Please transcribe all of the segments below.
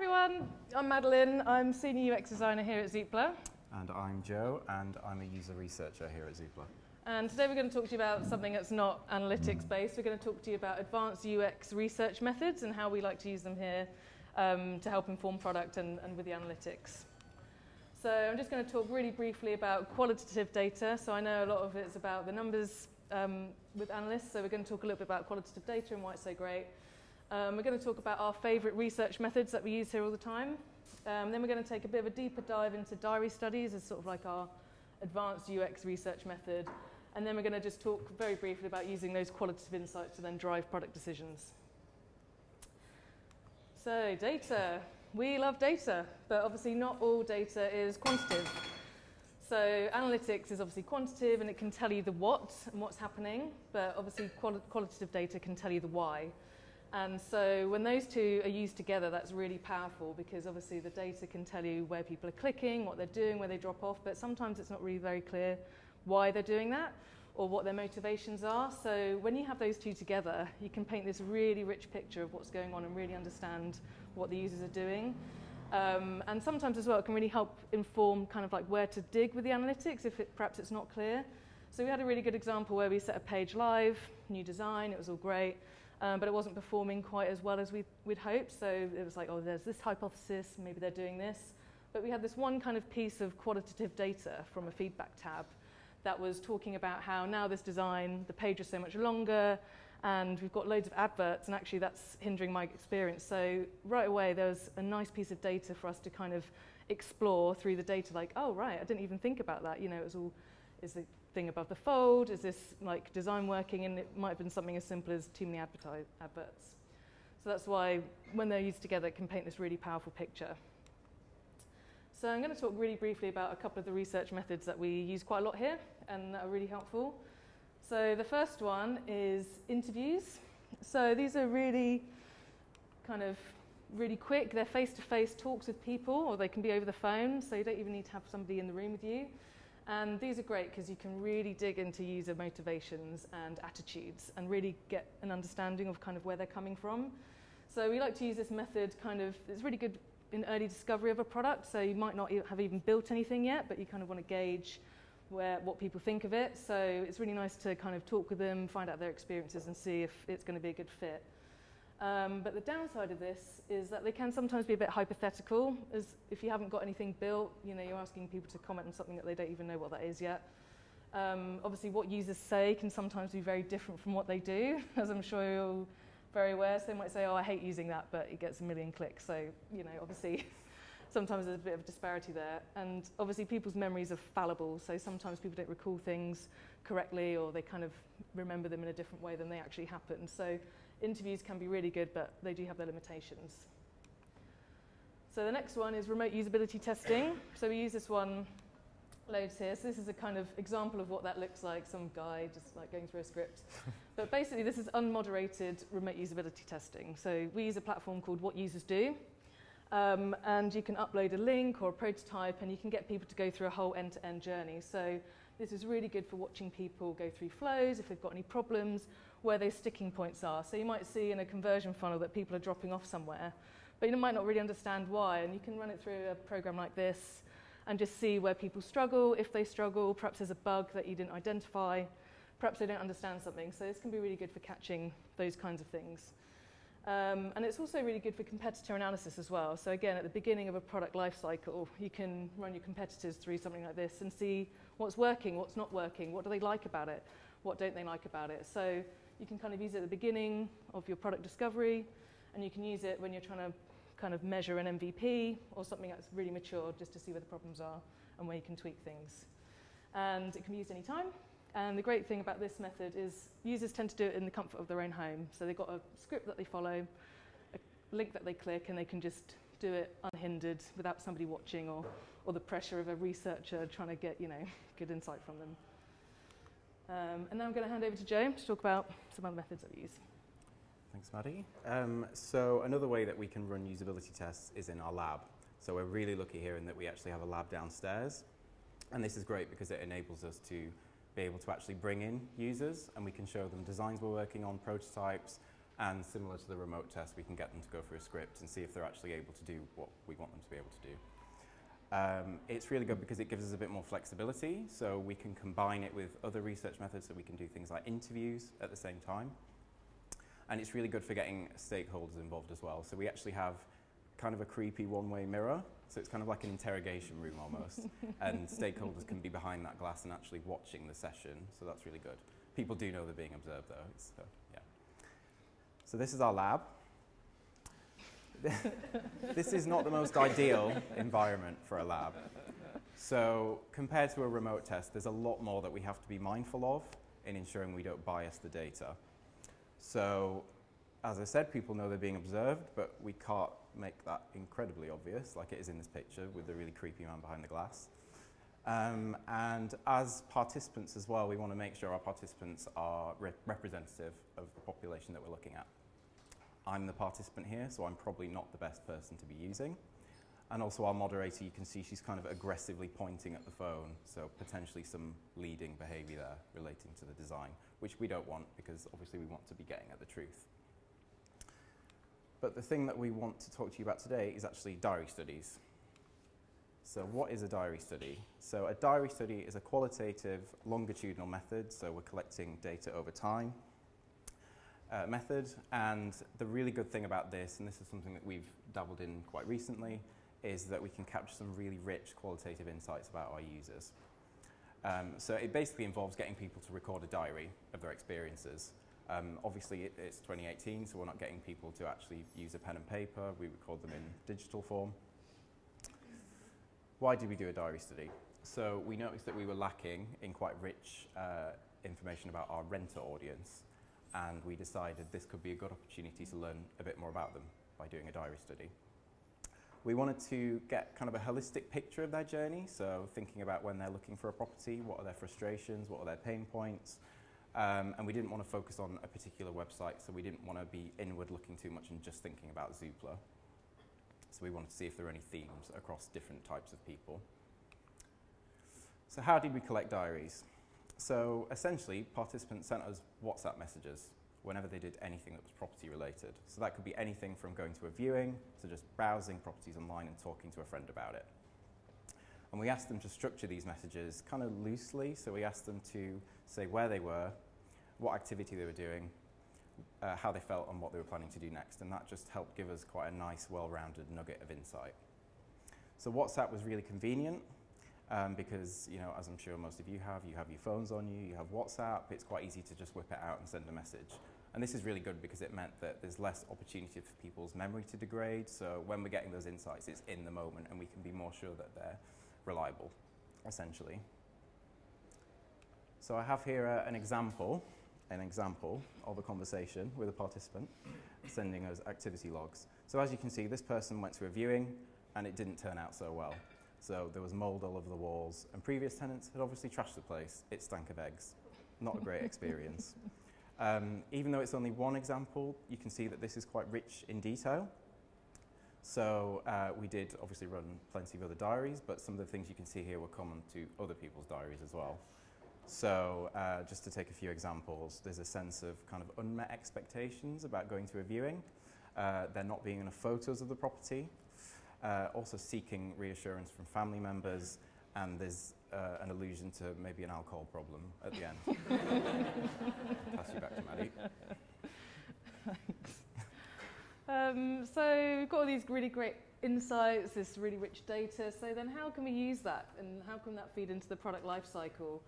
everyone, I'm Madeleine. I'm Senior UX Designer here at Zoopla. And I'm Joe, and I'm a user researcher here at Zoopla. And today we're going to talk to you about something that's not analytics based. We're going to talk to you about advanced UX research methods and how we like to use them here to help inform product and with the analytics. So I'm just going to talk really briefly about qualitative data. So I know a lot of it's about the numbers with analysts, so we're going to talk a little bit about qualitative data and why it's so great. We're going to talk about our favourite research methods that we use here all the time. Then we're going to take a bit of a deeper dive into diary studies as sort of like our advanced UX research method. And then we're going to just talk very briefly about using those qualitative insights to then drive product decisions. So data. We love data, but obviously not all data is quantitative. So analytics is obviously quantitative and it can tell you the what and what's happening, but obviously qualitative data can tell you the why. And so when those two are used together, that's really powerful because obviously the data can tell you where people are clicking, what they're doing, where they drop off, but sometimes it's not really very clear why they're doing that or what their motivations are. So when you have those two together, you can paint this really rich picture of what's going on and really understand what the users are doing. And sometimes as well, it can really help inform kind of like where to dig with the analytics if perhaps it's not clear. So we had a really good example where we set a page live, new design, it was all great. But it wasn't performing quite as well as we'd hoped. So it was like, oh, there's this hypothesis, maybe they're doing this. But we had this one kind of piece of qualitative data from a feedback tab that was talking about how now this design, the page is so much longer, and we've got loads of adverts, and actually that's hindering my experience. So right away, there was a nice piece of data for us to kind of explore through the data, like, oh, right, I didn't even think about that. You know, it was all, is the thing above the fold? Is this like design working? And it might have been something as simple as too many adverts. So that's why when they're used together, it can paint this really powerful picture. So I'm going to talk really briefly about a couple of the research methods that we use quite a lot here and that are really helpful. So the first one is interviews. So these are really kind of really quick. They're face-to-face talks with people, or they can be over the phone, so you don't even need to have somebody in the room with you. And these are great because you can really dig into user motivations and attitudes and really get an understanding of kind of where they're coming from. So we like to use this method kind of, it's really good in early discovery of a product. So you might not have even built anything yet, but you kind of want to gauge what people think of it. So it's really nice to kind of talk with them, find out their experiences and see if it's going to be a good fit. But the downside of this is that they can sometimes be a bit hypothetical, as if you haven't got anything built, you know, you're asking people to comment on something that they don't even know what that is yet. Obviously, what users say can sometimes be very different from what they do, as I'm sure you're very aware. So they might say, oh, I hate using that, but it gets 1 million clicks. So, you know, obviously, sometimes there's a bit of a disparity there. And obviously, people's memories are fallible, so sometimes people don't recall things correctly, or they kind of remember them in a different way than they actually happened. So interviews can be really good, but they do have their limitations. So the next one is remote usability testing. So we use this one loads here. So this is a kind of example of what that looks like, some guy just like going through a script. But basically this is unmoderated remote usability testing. So we use a platform called What Users Do. And you can upload a link or a prototype and you can get people to go through a whole end-to-end journey. So this is really good for watching people go through flows, if they've got any problems, where their sticking points are. So you might see in a conversion funnel that people are dropping off somewhere, but you might not really understand why. And you can run it through a program like this and just see where people struggle, if they struggle, perhaps there's a bug that you didn't identify, perhaps they don't understand something. So this can be really good for catching those kinds of things. And it's also really good for competitor analysis as well. So again, at the beginning of a product lifecycle, you can run your competitors through something like this and see what's working, what's not working, what do they like about it, what don't they like about it. So you can kind of use it at the beginning of your product discovery, and you can use it when you're trying to kind of measure an MVP or something that's really mature, just to see where the problems are and where you can tweak things. And it can be used anytime. And the great thing about this method is users tend to do it in the comfort of their own home. So they've got a script that they follow, a link that they click, and they can just do it unhindered without somebody watching or the pressure of a researcher trying to get, you know, good insight from them. And now I'm going to hand over to Joe to talk about some other methods that we use. Thanks, Maddie. So another way that we can run usability tests is in our lab. So we're really lucky here in that we actually have a lab downstairs. And this is great because it enables us to be able to actually bring in users and we can show them designs we're working on, prototypes, And similar to the remote test, we can get them to go through a script and see if they're actually able to do what we want them to be able to do. It's really good because it gives us a bit more flexibility, so we can combine it with other research methods, so we can do things like interviews at the same time. And it's really good for getting stakeholders involved as well. So we actually have kind of a creepy one-way mirror, so it's kind of like an interrogation room almost, and stakeholders can be behind that glass and actually watching the session, so that's really good. People do know they're being observed though, so yeah. So this is our lab. This is not the most ideal environment for a lab. So compared to a remote test, there's a lot more that we have to be mindful of in ensuring we don't bias the data. So as I said, people know they're being observed, but we can't make that incredibly obvious, like it is in this picture with the really creepy man behind the glass. And as participants as well, we want to make sure our participants are representative of the population that we're looking at. I'm the participant here, so I'm probably not the best person to be using. And also our moderator, you can see she's kind of aggressively pointing at the phone, so potentially some leading behavior there relating to the design, which we don't want because obviously we want to be getting at the truth. But the thing that we want to talk to you about today is actually diary studies. So what is a diary study? So a diary study is a qualitative longitudinal method, so we're collecting data over time method. And the really good thing about this, and this is something that we've dabbled in quite recently, is that we can capture some really rich qualitative insights about our users. So it basically involves getting people to record a diary of their experiences. Obviously it's 2018, so we're not getting people to actually use a pen and paper. We record them in digital form. Why did we do a diary study? So we noticed that we were lacking in quite rich information about our renter audience, and we decided this could be a good opportunity to learn a bit more about them by doing a diary study. We wanted to get kind of a holistic picture of their journey, so thinking about when they're looking for a property, what are their frustrations, what are their pain points, and we didn't want to focus on a particular website, so we didn't want to be inward looking too much and just thinking about Zoopla. So we wanted to see if there were any themes across different types of people. So how did we collect diaries? So essentially, participants sent us WhatsApp messages whenever they did anything that was property related. So that could be anything from going to a viewing to just browsing properties online and talking to a friend about it. And we asked them to structure these messages kind of loosely. So we asked them to say where they were, what activity they were doing, how they felt and what they were planning to do next. And that just helped give us quite a nice, well-rounded nugget of insight. So WhatsApp was really convenient because, you know, as I'm sure most of you have your phones on you, you have WhatsApp. It's quite easy to just whip it out and send a message. And this is really good because it meant that there's less opportunity for people's memory to degrade. So when we're getting those insights, it's in the moment and we can be more sure that they're reliable, essentially. So I have here an example of a conversation with a participant sending us activity logs. So as you can see, this person went to a viewing and it didn't turn out so well. So there was mold all over the walls and previous tenants had obviously trashed the place. It stank of eggs. Not a great experience. Even though it's only one example, you can see that this is quite rich in detail. So we did obviously run plenty of other diaries, but some of the things you can see here were common to other people's diaries as well. So just to take a few examples, there's a sense of kind of unmet expectations about going to a viewing. There not being enough photos of the property. Also seeking reassurance from family members, and there's an allusion to maybe an alcohol problem at the end. Pass you back to Maddie. Thanks. So we've got all these really great insights, this really rich data. So then how can we use that and how can that feed into the product lifecycle?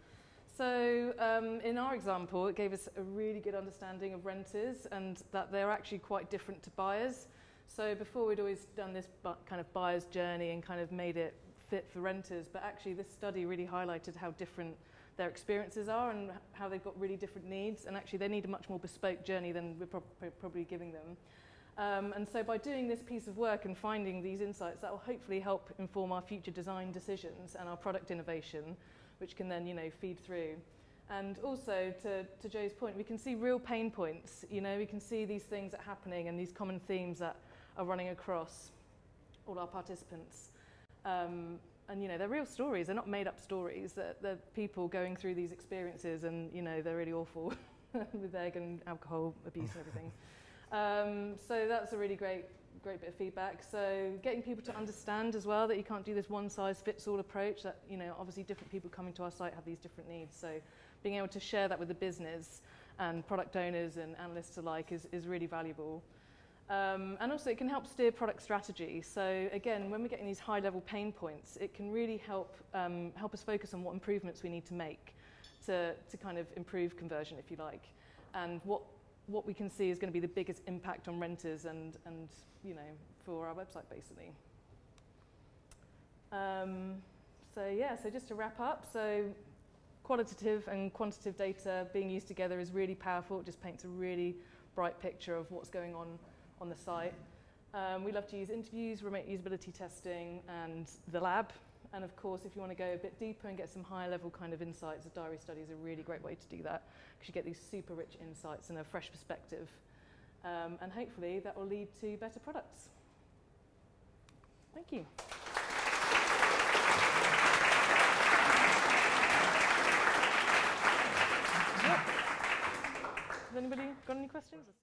So in our example, it gave us a really good understanding of renters and that they're actually quite different to buyers. So before we'd always done this kind of buyer's journey and kind of made it fit for renters, but actually this study really highlighted how different their experiences are and how they've got really different needs, and actually they need a much more bespoke journey than we're probably giving them. And so by doing this piece of work and finding these insights, that will hopefully help inform our future design decisions and our product innovation, which can then, you know, feed through. And also, to Joe's point, we can see real pain points. You know, we can see these things that are happening and these common themes that are running across all our participants. And, you know, they're real stories. They're not made-up stories. They're people going through these experiences and, you know, they're really awful with egg and alcohol abuse and everything. So that's a really great bit of feedback. So getting people to understand as well that you can't do this one-size-fits-all approach, that, you know, obviously different people coming to our site have these different needs. So being able to share that with the business and product owners and analysts alike is really valuable. And also it can help steer product strategy. So again, when we're getting these high-level pain points, it can really help us focus on what improvements we need to make to kind of improve conversion, if you like, and what we can see is going to be the biggest impact on renters and you know, for our website basically. So just to wrap up, so qualitative and quantitative data being used together is really powerful. It just paints a really bright picture of what's going on the site. We love to use interviews, remote usability testing, and the lab. And of course, if you want to go a bit deeper and get some higher level kind of insights, a diary study is a really great way to do that, because you get these super rich insights and a fresh perspective. And hopefully that will lead to better products. Thank you. Has anybody got any questions?